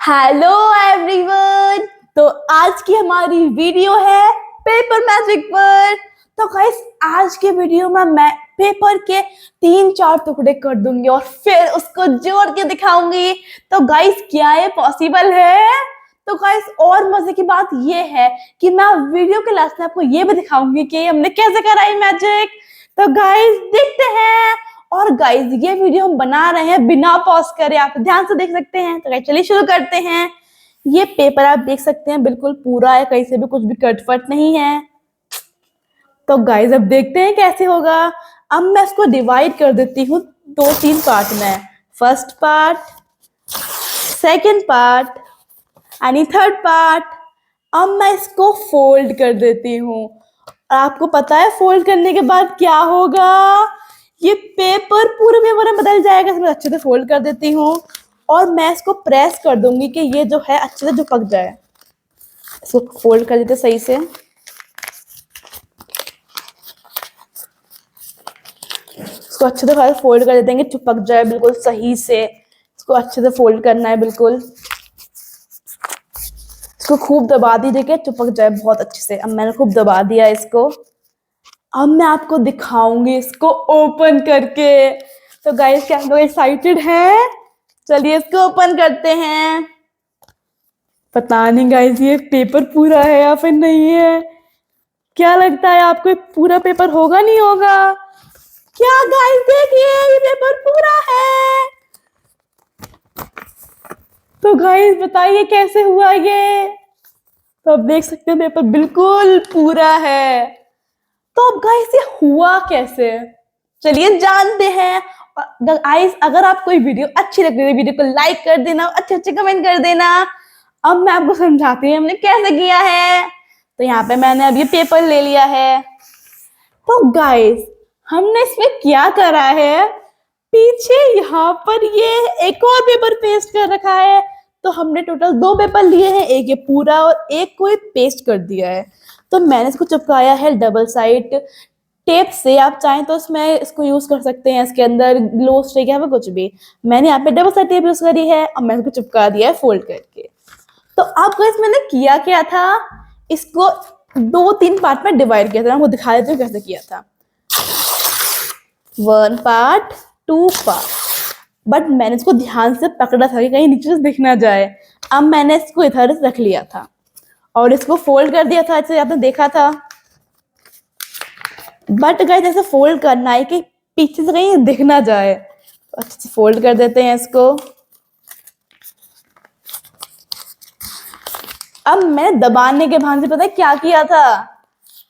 Hello everyone. तो आज की हमारी वीडियो है पेपर मैजिक पर। तो गाइस आज के वीडियो में मैं पेपर के 3-4 टुकड़े कर दूंगी और फिर उसको जोड़ के दिखाऊंगी। तो गाइस क्या ये पॉसिबल है? तो गाइस और मजे की बात ये है कि मैं वीडियो के लास्ट में आपको ये भी दिखाऊंगी कि हमने कैसे कराई मैजिक। तो गाइस देखते हैं। और गाइस ये वीडियो हम बना रहे हैं बिना पॉज करे, आप ध्यान से देख सकते हैं। तो गाइस चलिए शुरू करते हैं। ये पेपर आप देख सकते हैं बिल्कुल पूरा है, कहीं से भी कुछ भी कटफट नहीं है। तो गाइस अब देखते हैं कैसे होगा। अब मैं इसको डिवाइड कर देती हूँ 2-3 पार्ट में। फर्स्ट पार्ट, सेकेंड पार्ट यानी थर्ड पार्ट। अब मैं इसको फोल्ड कर देती हूँ। आपको पता है फोल्ड करने के बाद क्या होगा? ये पेपर पूरे पेपर में बदल जाएगा। इसमें अच्छे से फोल्ड कर देती हूँ और मैं इसको प्रेस कर दूंगी कि ये जो है अच्छे से चिपक जाए। इसको फोल्ड कर देते सही से। इसको अच्छे से फोल्ड कर देते हैं कि चिपक जाए बिल्कुल सही से। इसको अच्छे से फोल्ड करना है बिल्कुल। इसको खूब दबा दीजिए कि चिपक जाए बहुत अच्छे से। अब मैंने खूब दबा दिया इसको। अब मैं आपको दिखाऊंगी इसको ओपन करके। तो गाइस क्या आप लोग एक्साइटेड हैं? चलिए इसको ओपन करते हैं। पता नहीं गाइस ये पेपर पूरा है या फिर नहीं है। क्या लगता है आपको पूरा पेपर होगा नहीं होगा? क्या गाइस देखिए ये पेपर पूरा है। तो गाइस बताइए कैसे हुआ ये। तो आप देख सकते हैं पेपर बिल्कुल पूरा है। तो अब गाइस ये हुआ कैसे, चलिए जानते हैं। गाइस अगर आपको ये वीडियो अच्छी लग रही है वीडियो को लाइक कर देना, अच्छे अच्छे कमेंट कर देना। अब मैं आपको समझाती हूँ हमने कैसे किया है। तो यहाँ पे मैंने अब ये पेपर ले लिया है। तो गाइस हमने इसमें क्या करा है, पीछे यहाँ पर ये एक और पेपर पेस्ट कर रखा है। तो हमने टोटल 2 पेपर लिए हैं, एक ये पूरा और एक को पेस्ट कर दिया है। तो मैंने इसको चिपकाया है डबल साइड टेप से। आप चाहें तो इसमें इसको यूज कर सकते हैं, इसके अंदर ग्लो स्टिक या फिर कुछ भी। मैंने यहाँ पे डबल साइड टेप यूज करी है और मैंने इसको चिपका दिया है फोल्ड करके। तो अब गाइस मैंने किया क्या था, इसको 2-3 पार्ट में डिवाइड किया था। मैं आपको दिखा देती हूँ कैसे किया था। 1 पार्ट 2 पार्ट। बट मैंने इसको ध्यान से पकड़ा था कि कहीं नीचे से दिख ना जाए। अब मैंने इसको इधर रख लिया था और इसको फोल्ड कर दिया था, जैसे आपने देखा था। बट गाइस ऐसे फोल्ड करना है कि पीछे से कहीं दिख ना जाए। तो अच्छे से फोल्ड कर देते हैं इसको। अब मैंने दबाने के भान से पता है क्या किया था,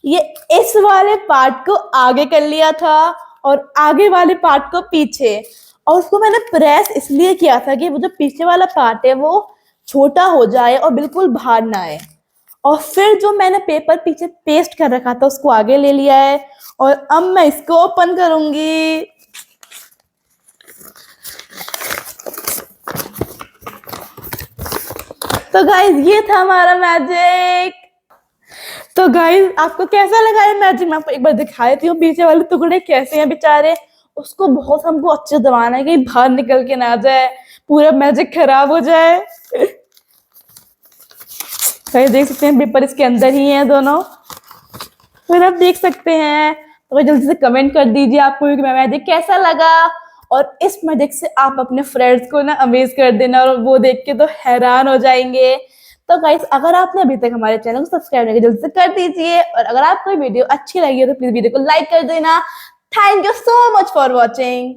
ये इस वाले पार्ट को आगे कर लिया था और आगे वाले पार्ट को पीछे। और उसको मैंने प्रेस इसलिए किया था कि वो जो पीछे वाला पार्ट है वो छोटा हो जाए और बिल्कुल बाहर ना आए। और फिर जो मैंने पेपर पीछे पेस्ट कर रखा था उसको आगे ले लिया है। और अब मैं इसको ओपन करूंगी। तो गाइस ये था हमारा मैजिक। तो गाइस आपको कैसा लगा ये मैजिक? मैं आपको एक बार दिखा देती हूँ पीछे वाले टुकड़े कैसे हैं बेचारे। उसको बहुत हमको अच्छे से दबाना है कि बाहर निकल के ना जाए, पूरा मैजिक खराब हो जाए। तो देख सकते हैं पेपर इसके अंदर ही है दोनों। फिर आप देख सकते हैं। तो जल्दी से कमेंट कर दीजिए आपको मैजिक कैसा लगा। और इस मैजिक से आप अपने फ्रेंड्स को ना अमेज कर देना और वो देख के तो हैरान हो जाएंगे। तो गाइस अगर आपने अभी तक हमारे चैनल को सब्सक्राइब नहीं किया जल्दी से कर दीजिए। और अगर आपको वीडियो अच्छी लगी हो तो प्लीज वीडियो को लाइक कर देना। Thank you so much for watching.